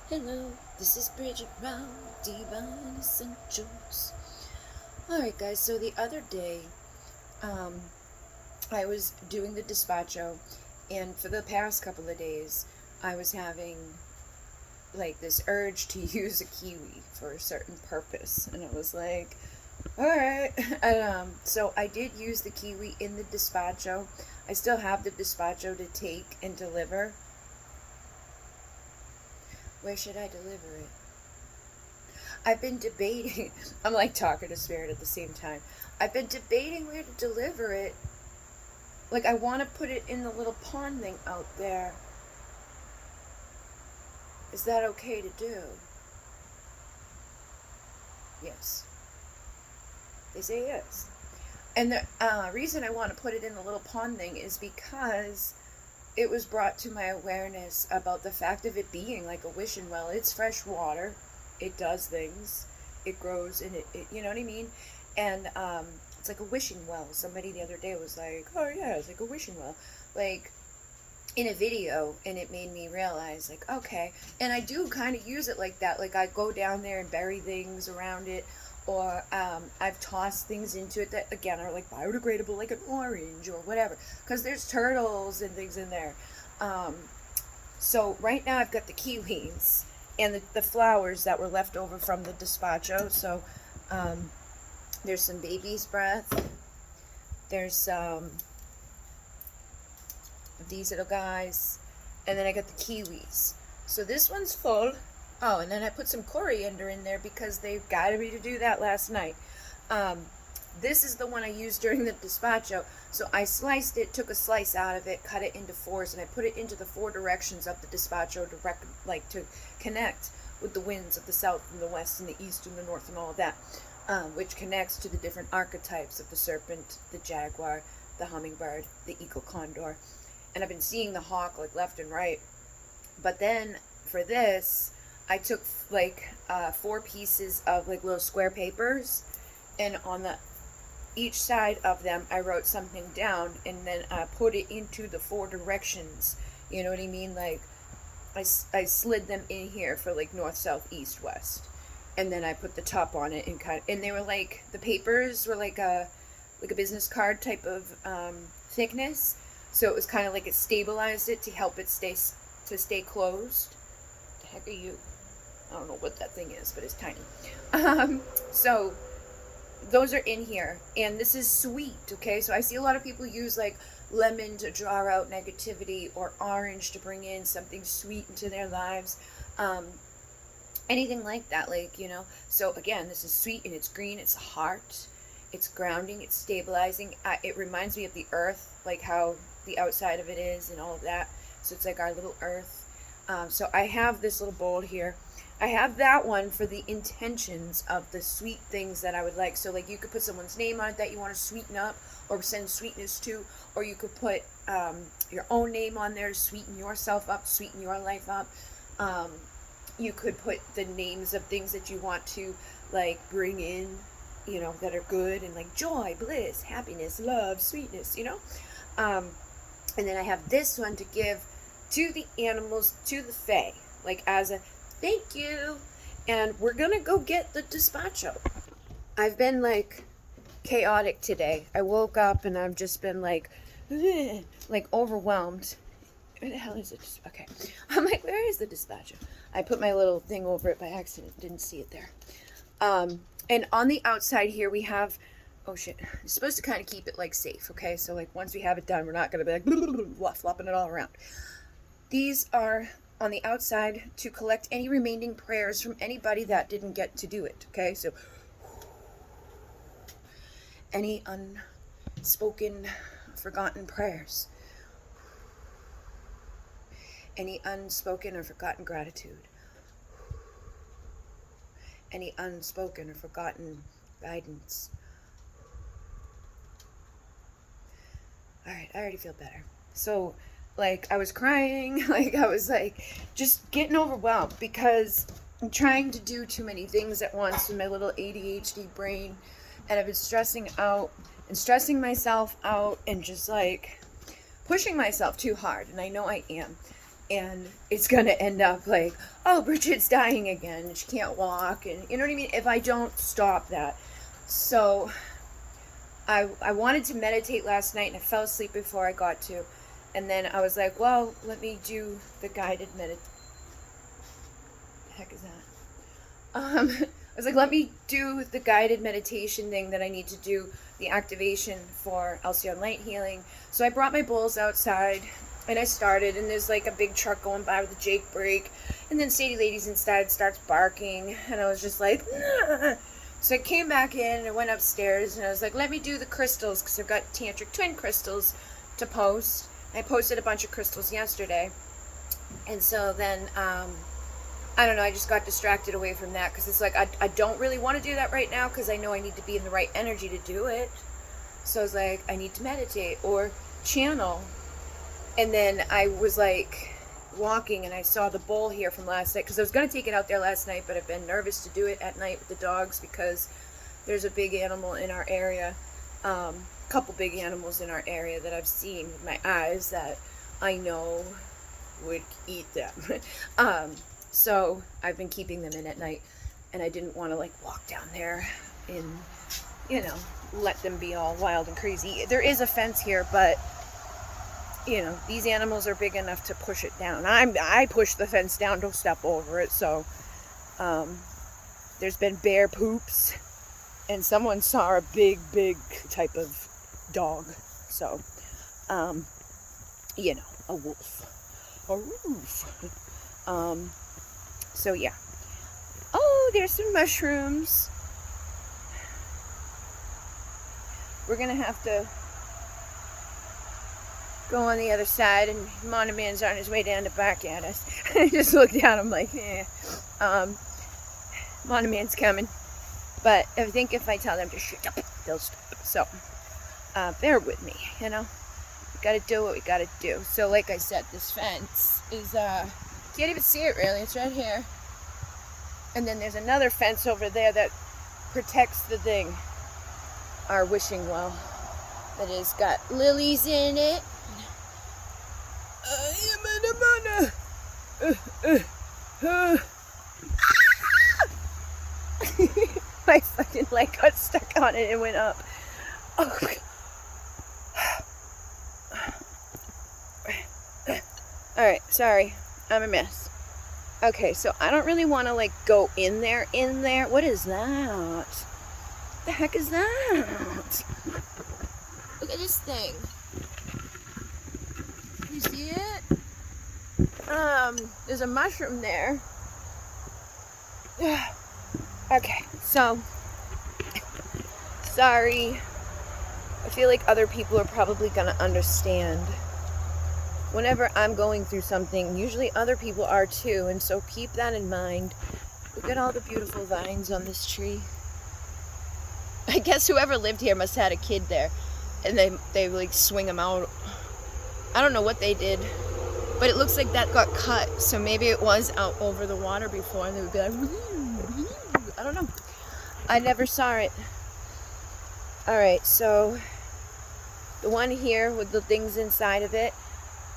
Hello, this is Bridget Brown, Divine Essentials. Alright guys, so the other day, I was doing the despacho, and for the past couple of days, I was having like this urge to use a kiwi for a certain purpose, and I was like, alright. And so I did use the kiwi in the despacho. I still have the despacho to take and deliver. Where should I deliver it? I've been debating. I'm like talking to spirit at the same time. I've been debating where to deliver it. Like, I want to put it in the little pond thing out there. Is that okay to do? Yes. They say yes. And the reason I want to put it in the little pond thing is because it was brought to my awareness about the fact of it being like a wishing well. It's fresh water. It does things. It grows, and it you know what I mean? And it's like a wishing well. Somebody the other day was like, oh yeah, it's like a wishing well. Like, in a video, and it made me realize, like, okay. And I do kind of use it like that. Like, I go down there and bury things around it, or I've tossed things into it that, again, are like biodegradable, like an orange or whatever, because there's turtles and things in there. So right now I've got the kiwis and the flowers that were left over from the despacho. So there's some baby's breath. There's these little guys, and then I got the kiwis. So this one's full. Oh, and then I put some coriander in there because they guided me to do that last night. This is the one I used during the despacho. So I sliced it, took a slice out of it, cut it into fours, and I put it into the four directions of the despacho to connect with the winds of the south and the west and the east and the north and all of that, which connects to the different archetypes of the serpent, the jaguar, the hummingbird, the eagle condor. And I've been seeing the hawk like left and right. But then for this, I took like 4 pieces of like little square papers, and on each side of them I wrote something down, and then I put it into the 4 directions. You know what I mean? Like, I slid them in here for like north, south, east, west, and then I put the top on it, and they were like, the papers were like a business card type of thickness. So it was kind of like it stabilized it to help it stay closed. What the heck are you? I don't know what that thing is, but it's tiny. So those are in here, and this is sweet. Okay, so I see a lot of people use like lemon to draw out negativity, or orange to bring in something sweet into their lives. Anything like that, like, you know. So again, this is sweet, and it's green. It's a heart. It's grounding. It's stabilizing. It reminds me of the earth, like how the outside of it is and all of that. So it's like our little earth. So I have this little bowl here. I have that one for the intentions of the sweet things that I would like. So like, you could put someone's name on it that you want to sweeten up or send sweetness to, or you could put your own name on there to sweeten yourself up, sweeten your life up. You could put the names of things that you want to like bring in, you know, that are good, and like joy, bliss, happiness, love, sweetness, you know. And then I have this one to give to the animals, to the fae, like as a thank you. And we're gonna go get the despacho. I've been like chaotic today. I woke up and I've just been like overwhelmed. Where the hell is it? Okay. I'm like, where is the despacho? I put my little thing over it by accident. Didn't see it there. And on the outside here we have, oh shit, you're supposed to kind of keep it like safe, okay? So like, once we have it done, we're not gonna be like flopping it all around. These are on the outside to collect any remaining prayers from anybody that didn't get to do it, okay? So any unspoken, forgotten prayers, any unspoken or forgotten gratitude, any unspoken or forgotten guidance. All right, I already feel better. So like, I was crying, like I was like just getting overwhelmed because I'm trying to do too many things at once with my little ADHD brain, and I've been stressing out and stressing myself out and just like pushing myself too hard, and I know I am. and it's gonna end up like, oh, Bridget's dying again and she can't walk, and you know what I mean, if I don't stop that. So I wanted to meditate last night and I fell asleep before I got to, and then I was like, well, let me do the guided the heck is that? I was like, let me do the guided meditation thing that I need to do, the activation for Alcyon light healing. So I brought my bowls outside and I started, and there's like a big truck going by with a Jake brake, and then Sadie Ladies instead starts barking, and I was just like, nah. So I came back in and I went upstairs and I was like, let me do the crystals, because I've got tantric twin crystals to post. I posted a bunch of crystals yesterday, and so then I don't know, I just got distracted away from that, because it's like I don't really want to do that right now, because I know I need to be in the right energy to do it. So I was like, I need to meditate or channel. And then I was like walking and I saw the bowl here from last night, because I was going to take it out there last night, but I've been nervous to do it at night with the dogs because there's a big animal in our area, couple big animals in our area that I've seen with my eyes that I know would eat them. So I've been keeping them in at night, and I didn't want to like walk down there and, you know, let them be all wild and crazy. There is a fence here, but you know, these animals are big enough to push it down. I pushed the fence down, don't step over it. So there's been bear poops, and someone saw a big type of dog. So you know, a wolf. So yeah. Oh, there's some mushrooms. We're gonna have to go on the other side, and Monoman's on his way down to bark at us. I just looked at him like, eh. Monoman's coming. But I think if I tell them to shut up, they'll stop. So, bear with me, you know. We gotta do what we gotta do. So, like I said, this fence is, can't even see it really. It's right here. And then there's another fence over there that protects the thing. Our wishing well. That has got lilies in it. My fucking leg got stuck on it and went up. Oh. Alright, sorry. I'm a mess. Okay, so I don't really want to like go in there. What is that? What the heck is that? Look at this thing. You see it? There's a mushroom there. Okay, so sorry. I feel like other people are probably gonna understand. Whenever I'm going through something, usually other people are too, and so keep that in mind. Look at all the beautiful vines on this tree. I guess whoever lived here must have had a kid there, and they like swing them out. I don't know what they did, but it looks like that got cut, so maybe it was out over the water before, and they would be like, I don't know. I never saw it. Alright, so the one here with the things inside of it,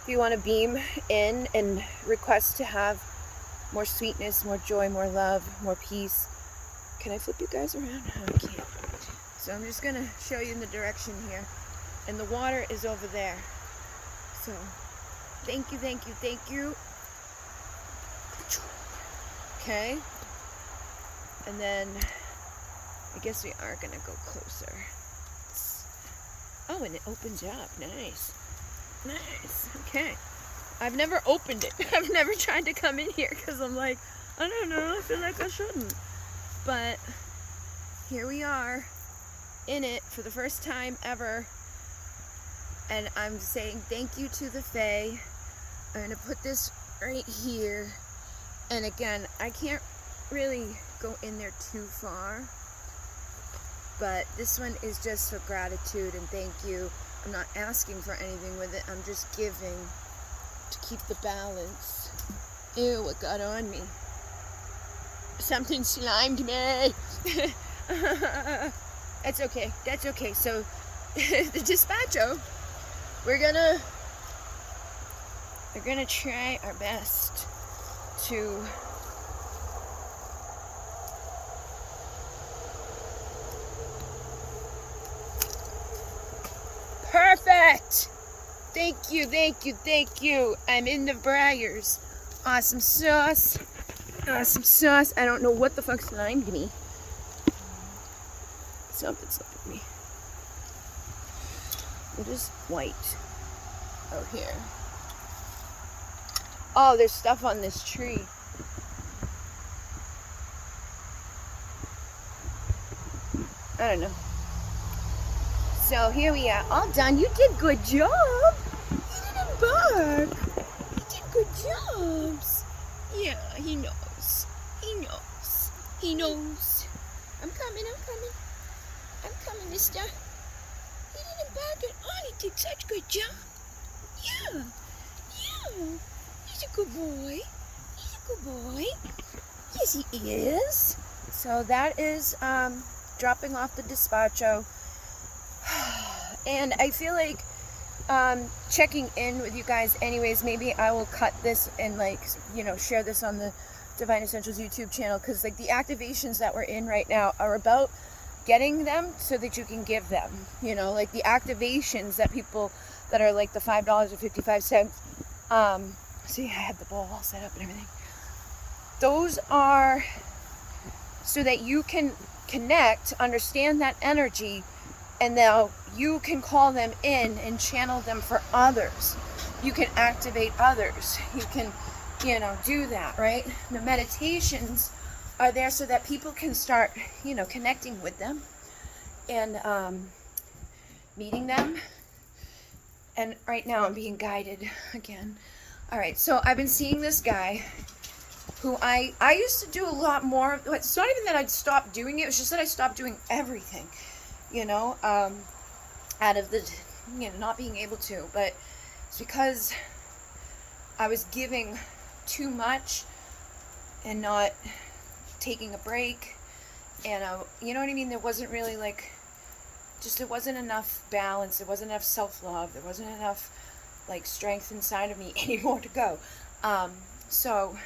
if you want to beam in and request to have more sweetness, more joy, more love, more peace. Can I flip you guys around? I can't. So I'm just going to show you in the direction here. And the water is over there. So, thank you, thank you, thank you. Okay. And then, I guess we are going to go closer. Oh, and it opens up. Nice. Nice. Okay. I've never opened it. I've never tried to come in here because I'm like, I don't know, I feel like I shouldn't. But here we are in it for the first time ever. And I'm saying thank you to the Fae. I'm going to put this right here. And again, I can't really go in there too far. But this one is just for gratitude and thank you. I'm not asking for anything with it. I'm just giving to keep the balance. Ew, what got on me? Something slimed me. That's okay. That's okay. So, the Despacho, we're gonna we're gonna try our best to perfect. Thank you, thank you, thank you. I'm in the Briars. Awesome sauce. Awesome sauce. I don't know what the fuck's behind me. Something's up with me. It is white out here. Oh, there's stuff on this tree. I don't know. So here we are, all done. You did good job. You didn't bark. You did good jobs. Yeah, he knows. He knows. He knows. I'm coming, I'm coming. I'm coming, mister. He didn't bark at all. He did such a good job. Yeah. Yeah. He's a good boy. He's a good boy. Yes, he is. So that is dropping off the Despacho. And I feel like checking in with you guys anyways. Maybe I will cut this and, like, you know, share this on the Divine Essentials YouTube channel, because like the activations that we're in right now are about getting them so that you can give them, you know, like the activations that people that are like the $5.55 see, I had the bowl all set up and everything. Those are so that you can connect, understand that energy, and now you can call them in and channel them for others. You can activate others. You can, you know, do that, right? The meditations are there so that people can start, you know, connecting with them and meeting them. And right now I'm being guided again. All right, so I've been seeing this guy who I used to do a lot more. It's not even that I'd stopped doing it. It's just that I stopped doing everything, you know, out of the, you know, not being able to. But it's because I was giving too much and not taking a break. And, you know what I mean? There wasn't really like, just, there wasn't enough balance. There wasn't enough self-love. There wasn't enough like strength inside of me anymore to go. So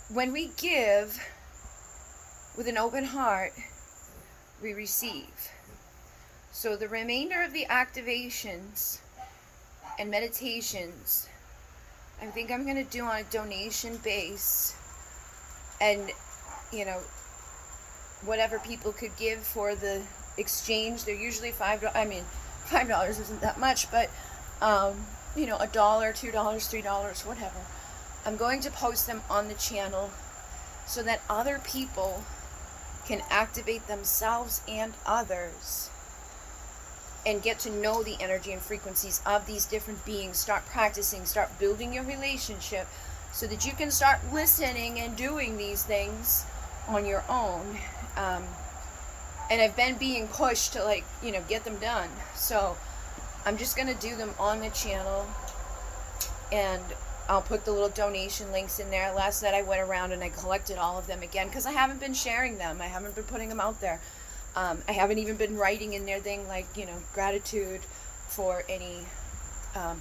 when we give with an open heart, we receive. So the remainder of the activations and meditations, I think I'm going to do on a donation base, and, you know, whatever people could give for the exchange. They're usually $5. I mean, $5 isn't that much, but you know, $1, $2, $3, whatever. I'm going to post them on the channel so that other people can activate themselves and others and get to know the energy and frequencies of these different beings. Start practicing, start building your relationship so that you can start listening and doing these things on your own. And I've been being pushed to, like, you know, get them done. So I'm just going to do them on the channel, and I'll put the little donation links in there. Last night I went around and I collected all of them again because I haven't been sharing them. I haven't been putting them out there. I haven't even been writing in their thing, like, you know, gratitude for any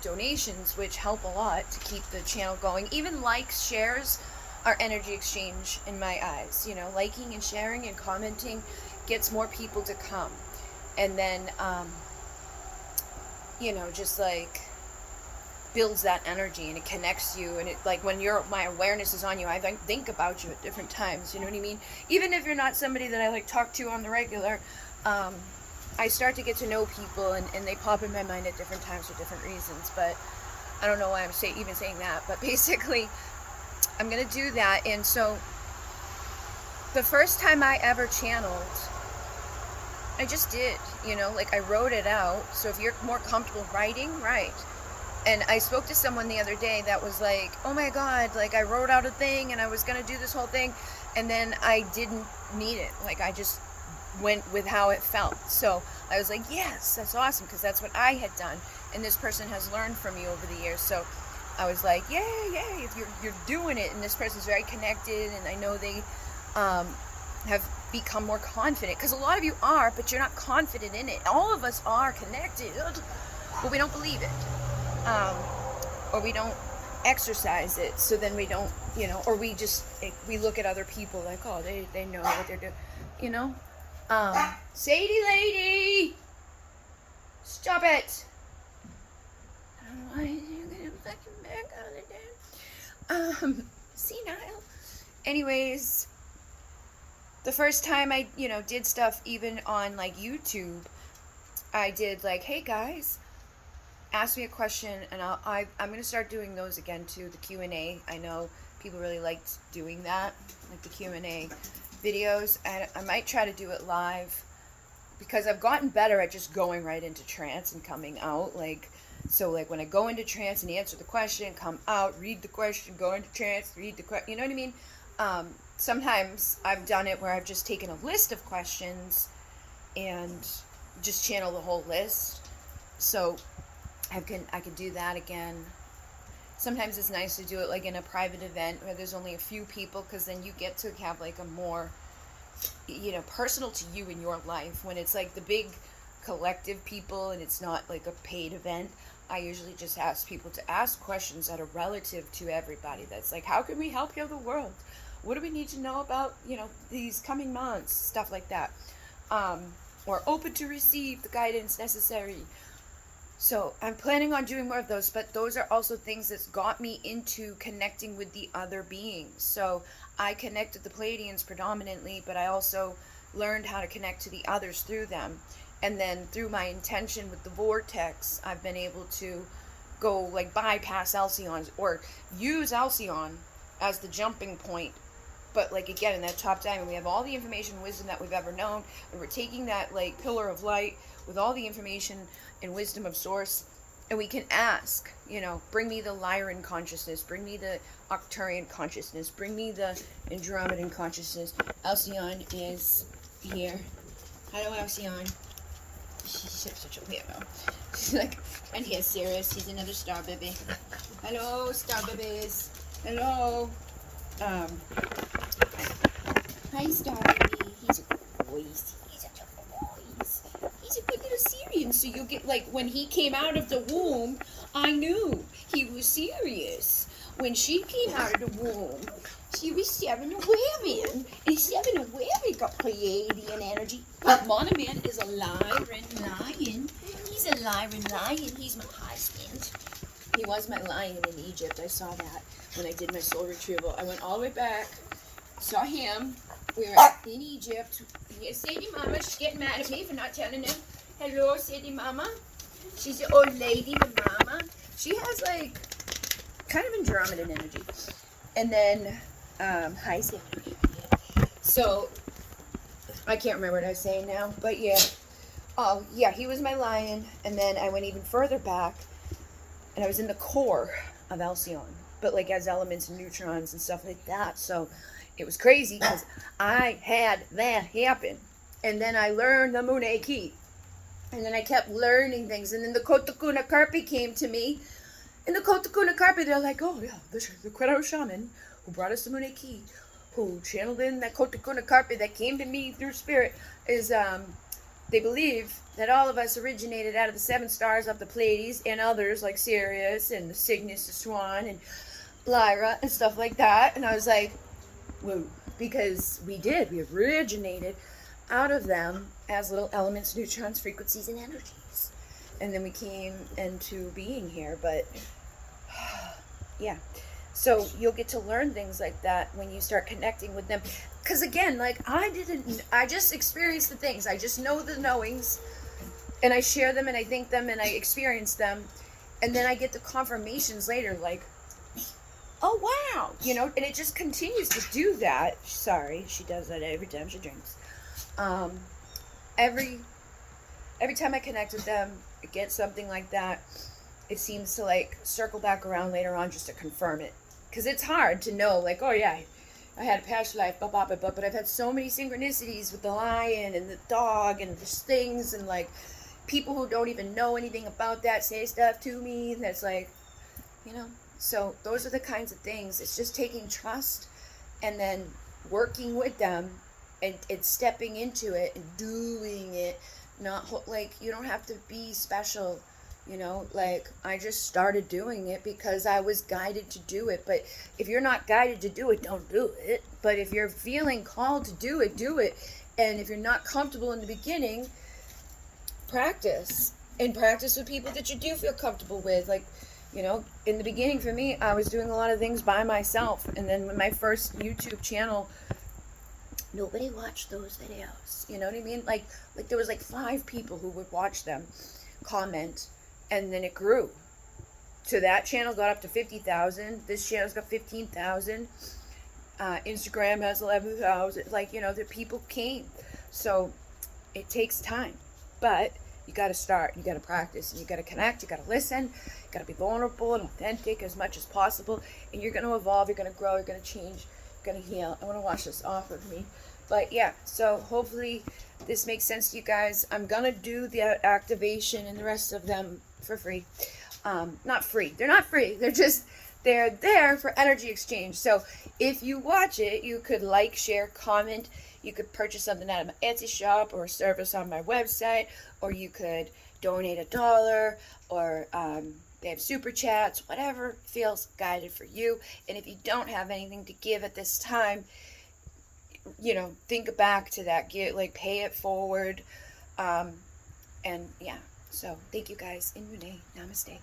donations, which help a lot to keep the channel going. Even likes, shares are energy exchange in my eyes. You know, liking and sharing and commenting gets more people to come. And then, you know, just like builds that energy, and it connects you, and it, like, when my awareness is on you, I think about you at different times, you know what I mean? Even if you're not somebody that I like talk to on the regular, I start to get to know people, and they pop in my mind at different times for different reasons. But I don't know why I'm even saying that, but basically I'm gonna do that. And so the first time I ever channeled, I just did, you know, like I wrote it out. So if you're more comfortable writing, write. And I spoke to someone the other day that was like, oh my God, like I wrote out a thing and I was going to do this whole thing, and then I didn't need it. Like I just went with how it felt. So I was like, yes, that's awesome, because that's what I had done. And this person has learned from me over the years. So I was like, yay, if you're doing it, and this person's very connected, and I know they have become more confident, because a lot of you are, but you're not confident in it. All of us are connected, but we don't believe it. or we don't exercise it, so then we don't, you know, or we just, we look at other people like, oh, they know what they're doing, you know. Sadie lady, stop it. I don't know why you're gonna fucking back on it. Senile. Anyways, the first time I, you know, did stuff even on like YouTube, I did like, hey guys, ask me a question, and I'm gonna start doing those again too. The Q&A. I know people really liked doing that, like the Q&A videos, and I might try to do it live because I've gotten better at just going right into trance and coming out. Like, so like when I go into trance and answer the question, come out, read the question, go into trance, read the question. You know what I mean? Sometimes I've done it where I've just taken a list of questions and just channel the whole list. So I can do that again. Sometimes it's nice to do it like in a private event where there's only a few people, because then you get to have like a more, you know, personal to you in your life. When it's like the big collective people and it's not like a paid event, I usually just ask people to ask questions that are relative to everybody. That's like, how can we help heal the world? What do we need to know about, you know, these coming months? Stuff like that. Or open to receive the guidance necessary. So I'm planning on doing more of those, but those are also things that's got me into connecting with the other beings. So I connected the Pleiadians predominantly, but I also learned how to connect to the others through them. And then through my intention with the vortex, I've been able to go like bypass Alcyons or use Alcyon as the jumping point. But like again, in that top diamond, we have all the information and wisdom that we've ever known, and we're taking that like pillar of light with all the information and wisdom of source, and we can ask, you know, bring me the Lyran consciousness, bring me the Octurian consciousness, bring me the Andromedan consciousness. Alcyon is here. Hello, Alcyon. She's such a weirdo. She's like, and here's Sirius. He's another star baby. Hello, star babies. Hello. Hi, Star baby. He's a voice. He's such a voice. He's a good little Syrian. So you'll get, like, when he came out of the womb, I knew he was serious. When she came out of the womb, she was 7 wearing. And 7 wearing got Pleiadian energy. But Monoman is a Lyran lion. He's a Lyran lion. He's my husband. He was my lion in Egypt. I saw that when I did my soul retrieval. I went all the way back, saw him. We were in Egypt. Here's Sadie Mama. She's getting mad at me for not telling him. Hello, Sadie Mama. She's an old lady, the mama. She has like kind of Andromedan energy. And then, hi, Sadie. So, I can't remember what I was saying now, but yeah. Oh, yeah, he was my lion. And then I went even further back, and I was in the core of Alcyon, but like as elements and neutrons and stuff like that. So it was crazy because I had that happen. And then I learned the Moon key. And then I kept learning things. And then the Kotakuna Karpi came to me. And the Kotakuna Karpi, they're like, oh yeah, this is the Quero shaman who brought us the Moon key, who channeled in that Kotakuna Karpi that came to me through spirit, is they believe that all of us originated out of the 7 stars of the Pleiades and others like Sirius and the Cygnus, the Swan, and Lyra and stuff like that. And I was like, whoa, because we did. We originated out of them as little elements, neutrons, frequencies, and energies. And then we came into being here. But yeah. So you'll get to learn things like that when you start connecting with them. Because again, like I just experienced the things. I just know the knowings. And I share them and I think them and I experience them. And then I get the confirmations later like, oh wow, you know, and it just continues to do that. Sorry, she does that every time she drinks. Every time I connect with them, I get something like that. It seems to like circle back around later on just to confirm it. Because it's hard to know, like, oh yeah, I had a past life, blah, blah, blah, blah, but I've had so many synchronicities with the lion and the dog and just things, and like people who don't even know anything about that say stuff to me that's like, you know. So those are the kinds of things. It's just taking trust and then working with them and stepping into it and doing it. Not like, you don't have to be special You know, like, I just started doing it because I was guided to do it. But if you're not guided to do it, don't do it. But if you're feeling called to do it, do it. And if you're not comfortable in the beginning, practice. And practice with people that you do feel comfortable with. Like, you know, in the beginning for me, I was doing a lot of things by myself. And then when my first YouTube channel, nobody watched those videos. You know what I mean? Like there was like 5 people who would watch them, comment, and then it grew. So that channel got up to 50,000. This channel's got 15,000. Instagram has 11,000. Like, you know, the people came. So it takes time, but you got to start. You got to practice, and you got to connect. You got to listen. You got to be vulnerable and authentic as much as possible. And you're going to evolve. You're going to grow. You're going to change. You're going to heal. I want to wash this off of me. But yeah, so hopefully this makes sense to you guys. I'm going to do the activation and the rest of them for free. Not free. They're not free. They're there for energy exchange. So if you watch it, you could like, share, comment. You could purchase something out of my Etsy shop or a service on my website, or you could donate $1, or they have super chats, whatever feels guided for you. And if you don't have anything to give at this time, you know, think back to that, pay it forward. And yeah, so thank you guys. In Renee, namaste.